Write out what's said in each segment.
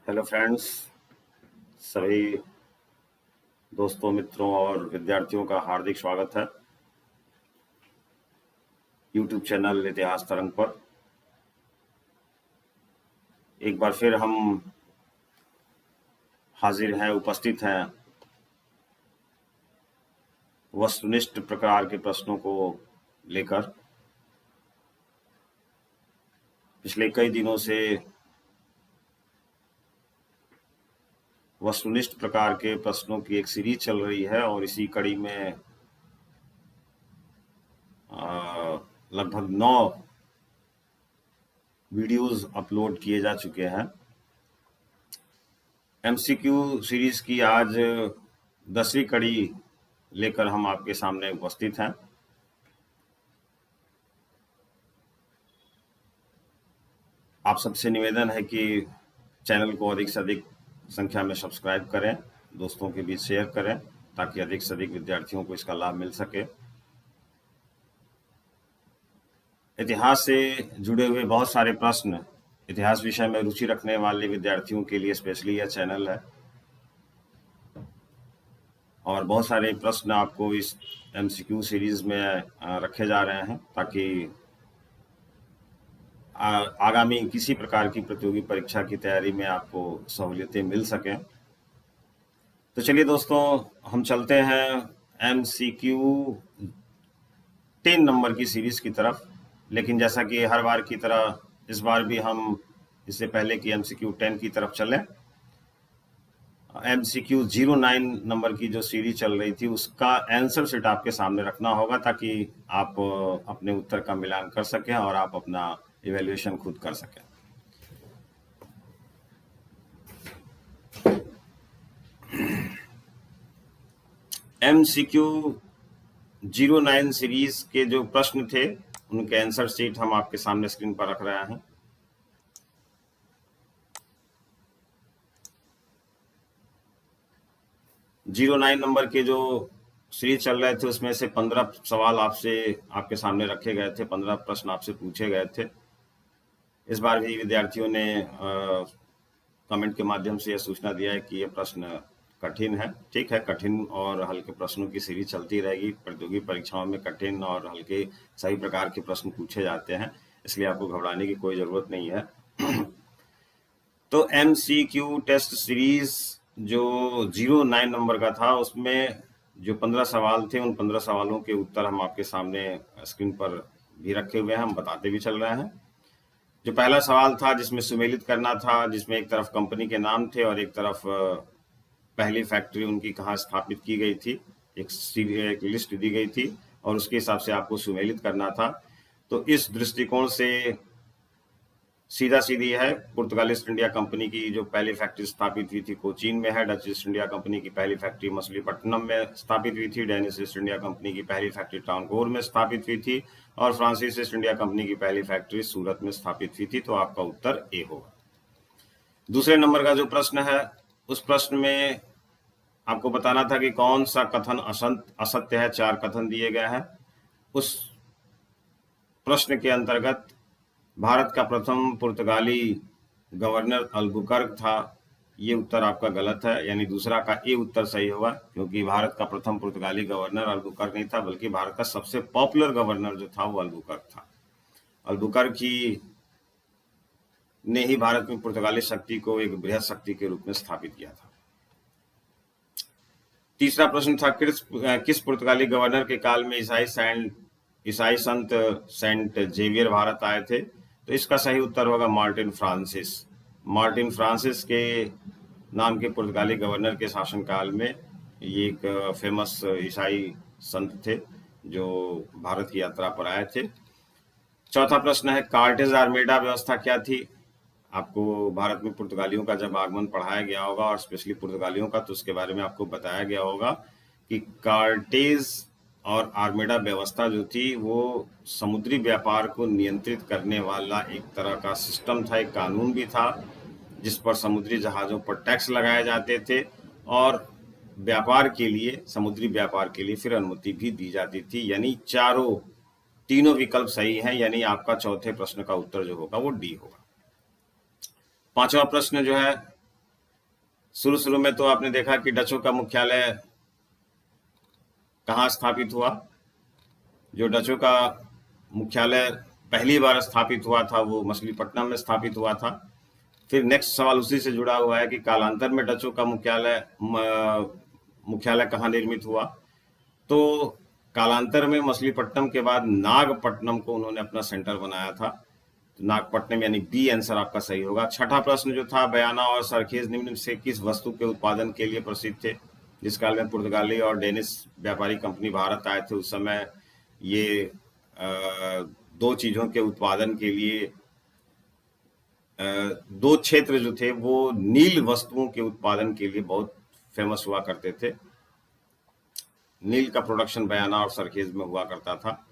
Hello friends, सभी दोस्तों, मित्रों और विद्यार्थियों का हार्दिक स्वागत है YouTube चैनल इतिहास तरंग पर। एक बार फिर हम हाजिर हैं, उपस्थित हैं वस्तुनिष्ठ प्रकार के प्रश्नों को लेकर। पिछले कई दिनों से वस्तुनिष्ठ प्रकार के प्रश्नों की एक सीरीज चल रही है और इसी कड़ी में लगभग 9 वीडियोस अपलोड किए जा चुके हैं। MCQ सीरीज की आज 10वीं कड़ी लेकर हम आपके सामने उपस्थित हैं। आप सबसे निवेदन है कि चैनल को अधिक से अधिक संख्या में सब्सक्राइब करें, दोस्तों के बीच शेयर करें ताकि अधिक से अधिक विद्यार्थियों को इसका लाभ मिल सके। इतिहास से जुड़े हुए बहुत सारे प्रश्न, इतिहास विषय में रुचि रखने वाले विद्यार्थियों के लिए स्पेशली यह चैनल है और बहुत सारे प्रश्न आपको इस MCQ सीरीज में रखे जा रहे हैं ताकि आगामी किसी प्रकार की प्रतियोगी परीक्षा की तैयारी में आपको सहूलियतें मिल सकें। तो चलिए दोस्तों, हम चलते हैं MCQ 10 नंबर की सीरीज की तरफ। लेकिन जैसा कि हर बार की तरह इस बार भी हम इससे पहले कि MCQ 10 की तरफ चलें, MCQ 09 नंबर की जो सीरीज चल रही थी उसका आंसर शीट आपके सामने रखना होगा ताकि आप अपने उत्तर का मिलान कर सकें और आप अपना इवैल्यूएशन खुद कर सकें। MCQ 09 सीरीज के जो प्रश्न थे उनके आंसर शीट हम आपके सामने स्क्रीन पर रख रहे हैं। जीरो 9 नंबर के जो सीरीज चल रहे थे उसमें से 15 सवाल आपके सामने रखे गए थे, 15 प्रश्न आपसे पूछे गए थे। इस बार भी विद्यार्थियों ने कमेंट के माध्यम से यह सूचना दिया है कि ये प्रश्न कठिन है। ठीक है, कठिन और हल्के प्रश्नों की सीरीज चलती रहेगी। प्रतियोगी परीक्षाओं में कठिन और हल्के सभी प्रकार के प्रश्न पूछे जाते हैं, इसलिए आपको घबराने की कोई जरूरत नहीं है। तो MCQ टेस्ट सीरीज जो 09 नंबर का था उसमें जो 15 सवाल थे उन 15 सवालों के उत्तर हम आपके सामने स्क्रीन पर भी रखे हुए हैं, हम बताते भी चल रहे हैं। जो पहला सवाल था जिसमें सुमेलित करना था, जिसमें एक तरफ कंपनी के नाम थे और एक तरफ पहली फैक्ट्री उनकी कहाँ स्थापित की गई थी, एक लिस्ट दी गई थी और उसके हिसाब से आपको सुमेलित करना था। तो इस दृष्टिकोण से सीधा सीधी है। पुर्तगाल ईस्ट इंडिया कंपनी की जो पहली फैक्ट्री स्थापित हुई थी कोचीन में है। डच ईस्ट इंडिया कंपनी की पहली फैक्ट्री मछलीपट्टनम में स्थापित हुई थी। डेनिश ईस्ट इंडिया कंपनी की पहली फैक्ट्री ट्रावनकोर में स्थापित हुई थी और फ्रांसीसी ईस्ट इंडिया कंपनी की पहली फैक्ट्री सूरत में स्थापित हुई थी। तो आपका उत्तर ए होगा। दूसरे नंबर का जो प्रश्न है उस प्रश्न में आपको बताना था कि कौन सा कथन असत्य है। 4 कथन दिए गए हैं। उस प्रश्न के अंतर्गत भारत का प्रथम पुर्तगाली गवर्नर अल्बुकर्क था, ये उत्तर आपका गलत है, यानी दूसरा का ए उत्तर सही होगा, क्योंकि भारत का प्रथम पुर्तगाली गवर्नर अल्बुकर्क नहीं था, बल्कि भारत का सबसे पॉपुलर गवर्नर जो था वो अल्बुकर्क था। अल्बुकर्क ही ने ही भारत में पुर्तगाली शक्ति को एक बृहद शक्ति के रूप में स्थापित किया था। तीसरा प्रश्न था किस पुर्तगाली गवर्नर के काल में ईसाई संत सेंट जेवियर भारत आए थे। तो इसका सही उत्तर होगा मार्टिन फ्रांसिस। मार्टिन फ्रांसिस के नाम के पुर्तगाली गवर्नर के शासनकाल में ये एक फेमस ईसाई संत थे जो भारत की यात्रा पर आए थे। चौथा प्रश्न है कार्टेज आर्मेडा व्यवस्था क्या थी। आपको भारत में पुर्तगालियों का जब आगमन पढ़ाया गया होगा और स्पेशली पुर्तगालियों का, तो उसके बारे में आपको बताया गया होगा कि कार्टेज और आर्मेडा व्यवस्था जो थी वो समुद्री व्यापार को नियंत्रित करने वाला एक तरह का सिस्टम था, एक कानून भी था जिस पर समुद्री जहाज़ों पर टैक्स लगाए जाते थे और व्यापार के लिए, समुद्री व्यापार के लिए फिर अनुमति भी दी जाती थी। यानी तीनों विकल्प सही हैं, यानी आपका चौथे प्रश्न का उत्तर जो होगा वो डी होगा। पांचवा प्रश्न जो है शुरू में तो आपने देखा कि डचों का मुख्यालय कहाँ स्थापित हुआ। जो डचों का मुख्यालय पहली बार स्थापित हुआ था वो मछलीपट्टनम में स्थापित हुआ था। फिर नेक्स्ट सवाल उसी से जुड़ा हुआ है कि कालांतर में डचों का मुख्यालय कहाँ निर्मित हुआ। तो कालांतर में मछलीपट्टनम के बाद नागपट्टनम को उन्होंने अपना सेंटर बनाया था। नागपट्टनम यानी बी आंसर आपका सही होगा। छठा प्रश्न जो था, बयाना और सरखेज निम्न से किस वस्तु के उत्पादन के लिए प्रसिद्ध थे। जिस काल में पुर्तगाली और डेनिश व्यापारी कंपनी भारत आए थे उस समय ये दो चीजों के उत्पादन के लिए दो क्षेत्र जो थे वो नील वस्तुओं के उत्पादन के लिए बहुत फेमस हुआ करते थे। नील का प्रोडक्शन बयाना और सरखेज में हुआ करता था।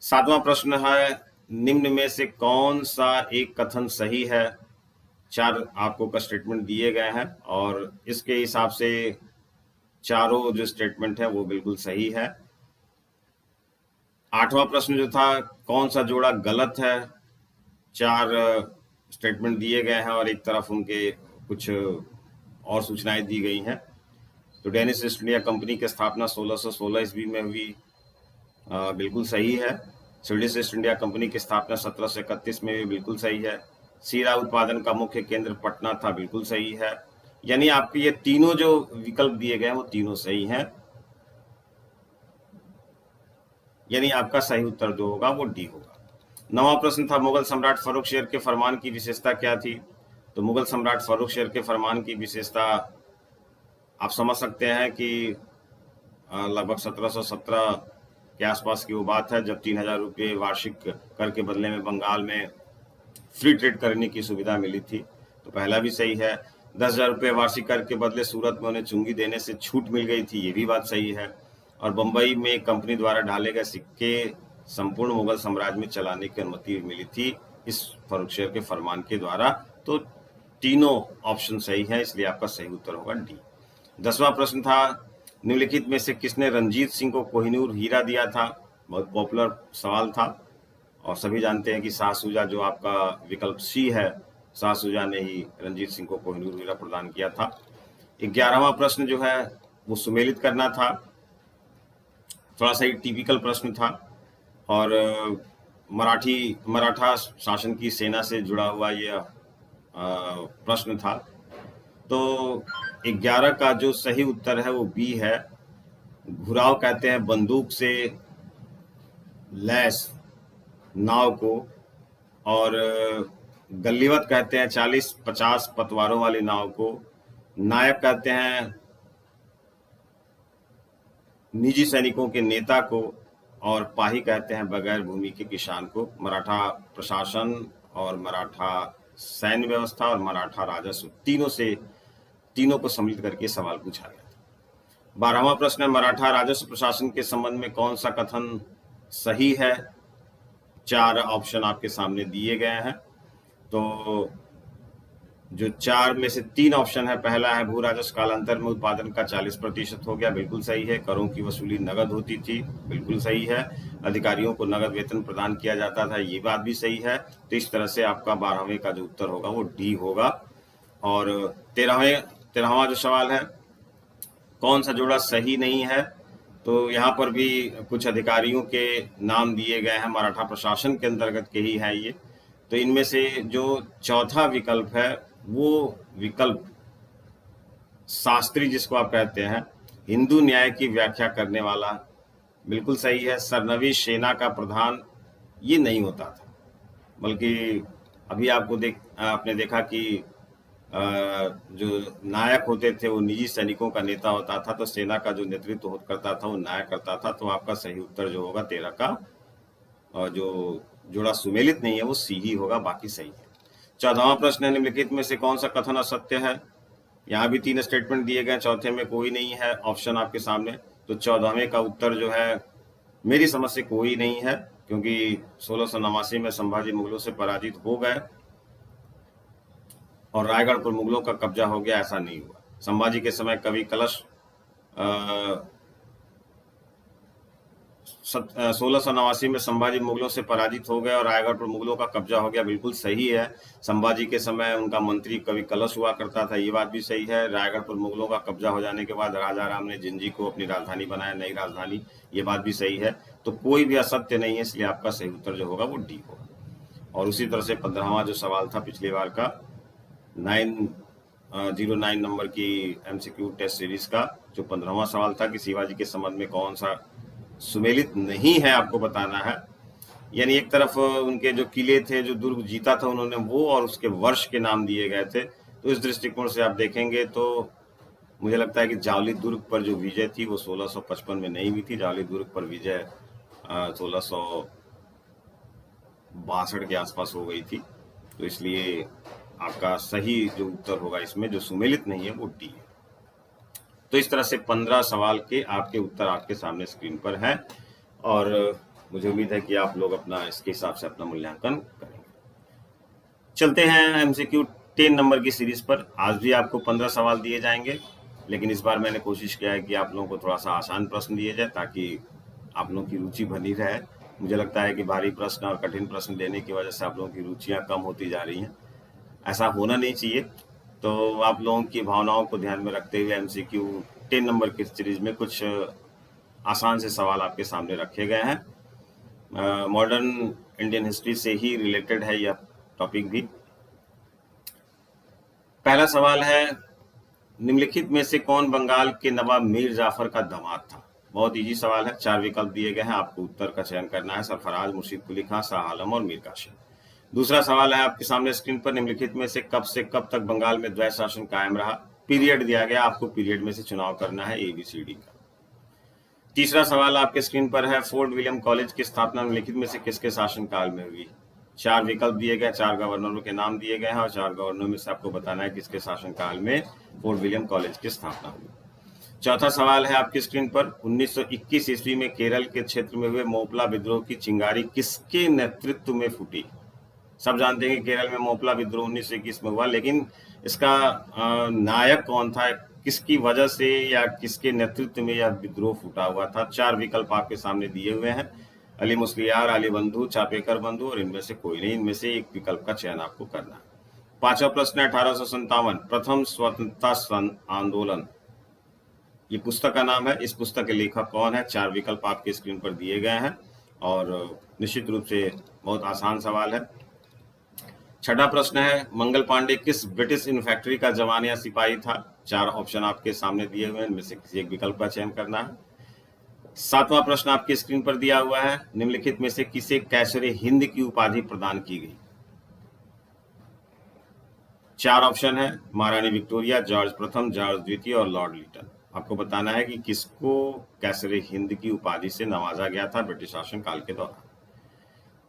सातवां प्रश्न है, निम्न में से कौन सा एक कथन सही है। चार आपको का स्टेटमेंट दिए गए हैं और इसके हिसाब से चारों जो स्टेटमेंट है वो बिल्कुल सही है। आठवां प्रश्न जो था, कौन सा जोड़ा गलत है। चार स्टेटमेंट दिए गए हैं और एक तरफ उनके कुछ और सूचनाएं दी गई हैं। तो डेनिश ईस्ट इंडिया कंपनी की स्थापना 1616 ईस्वी में हुई, बिल्कुल सही है। स्वीडिश ईस्ट इंडिया कंपनी की स्थापना 1731 में भी बिल्कुल सही है। सीरा उत्पादन का मुख्य केंद्र पटना था, बिल्कुल सही है। यानी आपके ये तीनों जो विकल्प दिए गए हैं वो तीनों सही हैं। यानी आपका सही उत्तर जो होगा वो डी होगा। नवां प्रश्न था, मुगल सम्राट फर्रुखशेर के फरमान की विशेषता क्या थी। तो मुगल सम्राट फर्रुखशेर के फरमान की विशेषता आप समझ सकते हैं कि लगभग 1717 के आसपास की वो बात है जब 3000 रुपये वार्षिक कर के बदले में बंगाल में फ्री ट्रेड करने की सुविधा मिली थी। तो पहला भी सही है। 10,000 रुपये वार्षिक कर के बदले सूरत में उन्हें चुंगी देने से छूट मिल गई थी, ये भी बात सही है। और बंबई में कंपनी द्वारा ढाले गए सिक्के संपूर्ण मुगल साम्राज्य में चलाने की अनुमति मिली थी इस फर्रुखशेर के फरमान के द्वारा। तो तीनों ऑप्शन सही है, इसलिए आपका सही उत्तर होगा डी। 10वां प्रश्न था, निम्नलिखित में से किसने रंजीत सिंह को कोहिनूर हीरा दिया था। बहुत पॉपुलर सवाल था और सभी जानते हैं कि शाह शुजा जो आपका विकल्प सी है, शाह शुजा ने ही रंजीत सिंह को कोहिनूर हीरा प्रदान किया था। 11वां प्रश्न जो है वो सुमेलित करना था, थोड़ा सा एक टिपिकल प्रश्न था और मराठा शासन की सेना से जुड़ा हुआ यह प्रश्न था। तो 11 का जो सही उत्तर है वो बी है। घुराव कहते हैं बंदूक से लैस नाव को, और गल्लीवत कहते हैं 40-50 पतवारों वाली नाव को। नायक कहते हैं निजी सैनिकों के नेता को, और पाही कहते हैं बगैर भूमि के किसान को। मराठा प्रशासन और मराठा सैन्य व्यवस्था और मराठा राजस्व तीनों को सम्मिलित करके सवाल पूछा गया था। 12वां प्रश्न है, मराठा राजस्व प्रशासन के संबंध में कौन सा कथन सही है। 4 ऑप्शन आपके सामने दिए गए हैं। तो जो 4 में से 3 ऑप्शन है, पहला है भू राजस्व कालांतर में उत्पादन का 40% हो गया, बिल्कुल सही है। करों की वसूली नगद होती थी, बिल्कुल सही है। अधिकारियों को नगद वेतन प्रदान किया जाता था, ये बात भी सही है। तो इस तरह से आपका 12वें का जो उत्तर होगा वो डी होगा। और 13वां जो सवाल है, कौन सा जोड़ा सही नहीं है। तो यहाँ पर भी कुछ अधिकारियों के नाम दिए गए हैं, मराठा प्रशासन के अंतर्गत के ही है ये। तो इनमें से जो चौथा विकल्प है वो विकल्प शास्त्री जिसको आप कहते हैं, हिंदू न्याय की व्याख्या करने वाला, बिल्कुल सही है। सरनवी सेना का प्रधान ये नहीं होता था, बल्कि अभी आपने देखा कि जो नायक होते थे वो निजी सैनिकों का नेता होता था, तो सेना का जो नेतृत्व करता था वो नायक करता था। तो आपका सही उत्तर जो होगा 13 का, और जो जोड़ा सुमेलित नहीं है वो सी ही होगा, बाकी सही है। 14वां प्रश्न है, निम्नलिखित में से कौन सा कथन असत्य है। यहाँ भी 3 स्टेटमेंट दिए गए, चौथे में कोई नहीं है ऑप्शन आपके सामने। तो 14वें का उत्तर जो है मेरी समझ से कोई नहीं है, क्योंकि 1689 में संभाजी मुगलों से पराजित हो गए और रायगढ़ पर मुगलों का कब्जा हो गया, ऐसा नहीं हुआ। संभाजी के समय कवि कलश 1689 में संभाजी मुगलों से पराजित हो गए और रायगढ़ पर मुगलों का कब्जा हो गया, बिल्कुल सही है। संभाजी के समय उनका मंत्री कवि कलश हुआ करता था, ये बात भी सही है। रायगढ़ पर मुगलों का कब्जा हो जाने के बाद राजा राम ने जिंजी को अपनी राजधानी बनाया, नई राजधानी, ये बात भी सही है। तो कोई भी असत्य नहीं है, इसलिए आपका सही उत्तर जो होगा वो डी होगा। और उसी तरह से 15वां जो सवाल था पिछली बार का 909 नंबर की एमसीक्यू टेस्ट सीरीज का जो 15वां सवाल था कि शिवाजी के संबंध में कौन सा सुमेलित नहीं है, आपको बताना है। यानी एक तरफ उनके जो किले थे, जो दुर्ग जीता था उन्होंने, वो और उसके वर्ष के नाम दिए गए थे। तो इस दृष्टिकोण से आप देखेंगे तो मुझे लगता है कि जावली दुर्ग पर जो विजय थी वो 1655 में नहीं हुई थी। जावली दुर्ग पर विजय 1662 के आसपास हो गई थी। तो इसलिए आपका सही जो उत्तर होगा इसमें जो सुमेलित नहीं है वो डी है। तो इस तरह से 15 सवाल के आपके उत्तर आपके सामने स्क्रीन पर हैं और मुझे उम्मीद है कि आप लोग अपना इसके हिसाब से अपना मूल्यांकन करेंगे। चलते हैं एमसीक्यू 10 नंबर की सीरीज पर। आज भी आपको 15 सवाल दिए जाएंगे, लेकिन इस बार मैंने कोशिश किया है कि आप लोगों को थोड़ा सा आसान प्रश्न दिए जाए ताकि आप लोगों की रुचि बनी रहे। मुझे लगता है कि भारी प्रश्न और कठिन प्रश्न देने की वजह से आप लोगों की रुचियां कम होती जा रही हैं। ऐसा होना नहीं चाहिए। तो आप लोगों की भावनाओं को ध्यान में रखते हुए एमसीक्यू 10 नंबर की सीरीज में कुछ आसान से सवाल आपके सामने रखे गए हैं। मॉडर्न इंडियन हिस्ट्री से ही रिलेटेड है यह टॉपिक भी। पहला सवाल है, निम्नलिखित में से कौन बंगाल के नवाब मीर जाफर का दामाद था? बहुत इजी सवाल है, 4 विकल्प दिए गए हैं, आपको उत्तर का चयन करना है। सरफराज, मुर्शीद कुली खां, शाह आलम और मीर कासिम। दूसरा सवाल है आपके सामने स्क्रीन पर, निम्नलिखित में से कब तक बंगाल में द्वैत शासन कायम रहा? पीरियड दिया गया, आपको पीरियड में से चुनाव करना है ABCD का। तीसरा सवाल आपके स्क्रीन पर है, फोर्ट विलियम कॉलेज की स्थापना निम्नलिखित में से किसके शासनकाल में हुई? 4 विकल्प दिए गए, 4 गवर्नरों के नाम दिए गए हैं और 4 गवर्नरों में से आपको बताना है किसके शासनकाल में फोर्ट विलियम कॉलेज की स्थापना हुई। चौथा सवाल है आपकी स्क्रीन पर, 1921 ईस्वी में केरल के क्षेत्र में हुए मोपला विद्रोह की चिंगारी किसके नेतृत्व में फूटी? सब जानते हैं कि केरल में मोपला विद्रोह 1921 में हुआ, लेकिन इसका नायक कौन था, किसकी वजह से या किसके नेतृत्व में यह विद्रोह फूटा हुआ था? 4 विकल्प आपके सामने दिए हुए हैं, अली मुस्लियार, अली बंधु, चापेकर बंधु और इनमें से कोई नहीं। इनमें से एक विकल्प का चयन आपको करना है। पांचवा प्रश्न है, 1857 प्रथम स्वतंत्रता आंदोलन, ये पुस्तक का नाम है, इस पुस्तक के लेखक कौन है? 4 विकल्प आपके स्क्रीन पर दिए गए हैं और निश्चित रूप से बहुत आसान सवाल है। छठा प्रश्न है, मंगल पांडे किस ब्रिटिश इन्फैक्ट्री का जवान या सिपाही था? 4 ऑप्शन आपके सामने दिए हुए हैं, इनमें से किसी एक विकल्प का चयन करना है। सातवां प्रश्न आपकी स्क्रीन पर दिया हुआ है, निम्नलिखित में से किसे कैसरे हिंद की उपाधि प्रदान की गई? 4 ऑप्शन है, महारानी विक्टोरिया, जॉर्ज प्रथम, जॉर्ज द्वितीय और लॉर्ड लिटन। आपको बताना है कि किसको कैसरे हिंद की उपाधि से नवाजा गया था ब्रिटिश शासनकाल के दौरान।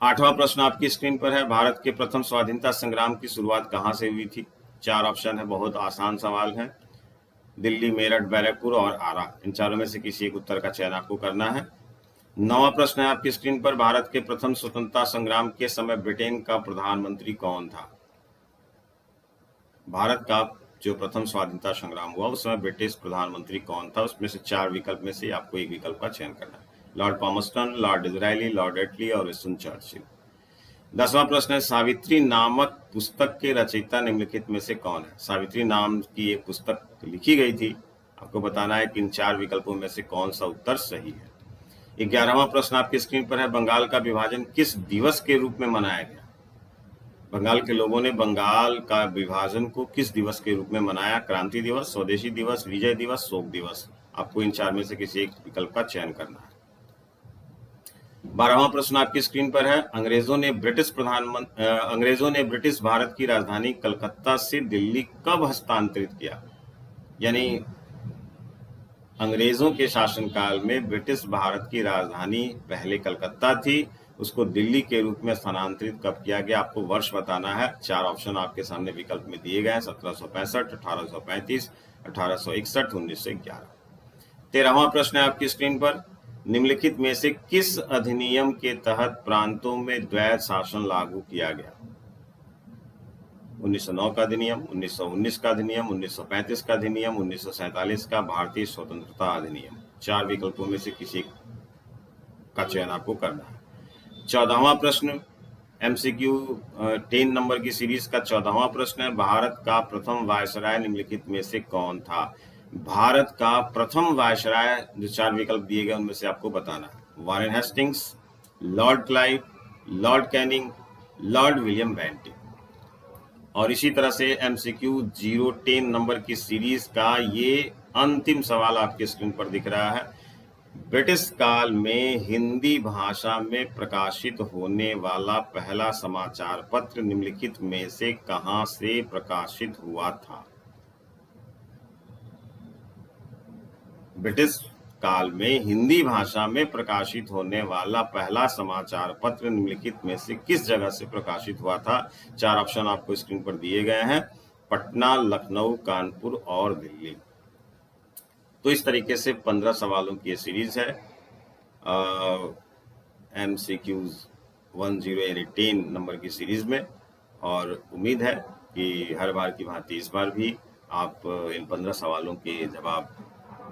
आठवां प्रश्न आपकी स्क्रीन पर है, भारत के प्रथम स्वाधीनता संग्राम की शुरुआत कहां से हुई थी? 4 ऑप्शन है, बहुत आसान सवाल है, दिल्ली, मेरठ, बैरकपुर और आरा, इन चारों में से किसी एक उत्तर का चयन आपको करना है। 9वां प्रश्न है आपकी स्क्रीन पर, भारत के प्रथम स्वतंत्रता संग्राम के समय ब्रिटेन का प्रधानमंत्री कौन था? भारत का जो प्रथम स्वाधीनता संग्राम हुआ उस समय ब्रिटिश प्रधानमंत्री कौन था? उसमें से 4 विकल्प में से आपको एक विकल्प का चयन करना है। Lord Palmerston, Lord Disraeli, Lord एटली और विंस्टन चर्चिल। 10वां प्रश्न है, सावित्री नामक पुस्तक के रचयिता निम्नलिखित में से कौन है? सावित्री नाम की एक पुस्तक लिखी गई थी, आपको बताना है कि इन 4 विकल्पों में से कौन सा उत्तर सही है। 11वां प्रश्न आपकी स्क्रीन पर है, बंगाल का विभाजन किस दिवस के रूप में मनाया गया? बंगाल के लोगों ने बंगाल का विभाजन को किस दिवस के रूप में मनाया? क्रांति दिवस, स्वदेशी दिवस, विजय दिवस, शोक दिवस। आपको इन 4 में से किसी एक विकल्प का चयन करना है। 12वां प्रश्न आपकी स्क्रीन पर है, अंग्रेजों ने ब्रिटिश भारत की राजधानी कलकत्ता से दिल्ली कब हस्तांतरित किया? यानी अंग्रेजों के शासनकाल में ब्रिटिश भारत की राजधानी पहले कलकत्ता थी, उसको दिल्ली के रूप में स्थानांतरित कब किया गया? आपको वर्ष बताना है। 4 ऑप्शन आपके सामने विकल्प में दिए गए हैं, 1765, 1835, 1861, 1911। 13वां प्रश्न है आपकी स्क्रीन पर, निम्नलिखित में से किस अधिनियम के तहत प्रांतों में द्वैत शासन लागू किया गया? 1909 का अधिनियम, 1919 का अधिनियम, 1935 का अधिनियम, 1947 का भारतीय स्वतंत्रता अधिनियम। 4 विकल्पों में से किसी का चयन आपको करना है। 14वां प्रश्न MCQ 10 नंबर की सीरीज का 14वां प्रश्न है, भारत का प्रथम वायसराय निम्नलिखित में से कौन था? भारत का प्रथम वायसराय, जो 4 विकल्प दिए गए उनमें से आपको बताना है। Warren Hastings, Lord Clive, Lord Canning, Lord William Bentinck. और इसी तरह से MCQ 010 नंबर की सीरीज का ये अंतिम सवाल आपके स्क्रीन पर दिख रहा है। ब्रिटिश काल में हिंदी भाषा में प्रकाशित होने वाला पहला समाचार पत्र निम्नलिखित में से कहां से प्रकाशित हुआ था? ब्रिटिश काल में हिंदी भाषा में प्रकाशित होने वाला पहला समाचार पत्र निम्नलिखित में से किस जगह से प्रकाशित हुआ था? 4 ऑप्शन आपको स्क्रीन पर दिए गए हैं, पटना, लखनऊ, कानपुर और दिल्ली। तो इस तरीके से 15 सवालों की ये सीरीज है MCQs 10 नंबर की सीरीज में, और उम्मीद है कि हर बार की भांति इस बार भी आप इन 15 सवालों के जवाब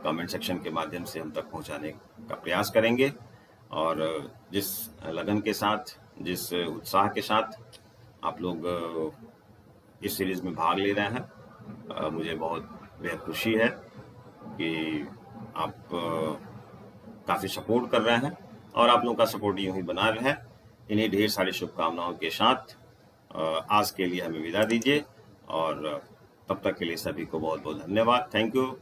कमेंट सेक्शन के माध्यम से हम तक पहुंचाने का प्रयास करेंगे। और जिस लगन के साथ, जिस उत्साह के साथ आप लोग इस सीरीज में भाग ले रहे हैं, मुझे बहुत बेहद खुशी है कि आप काफ़ी सपोर्ट कर रहे हैं, और आप लोगों का सपोर्ट यूं ही बना रहे। इन्हीं ढेर सारी शुभकामनाओं के साथ आज के लिए हमें विदा दीजिए, और तब तक के लिए सभी को बहुत बहुत धन्यवाद। Thank you.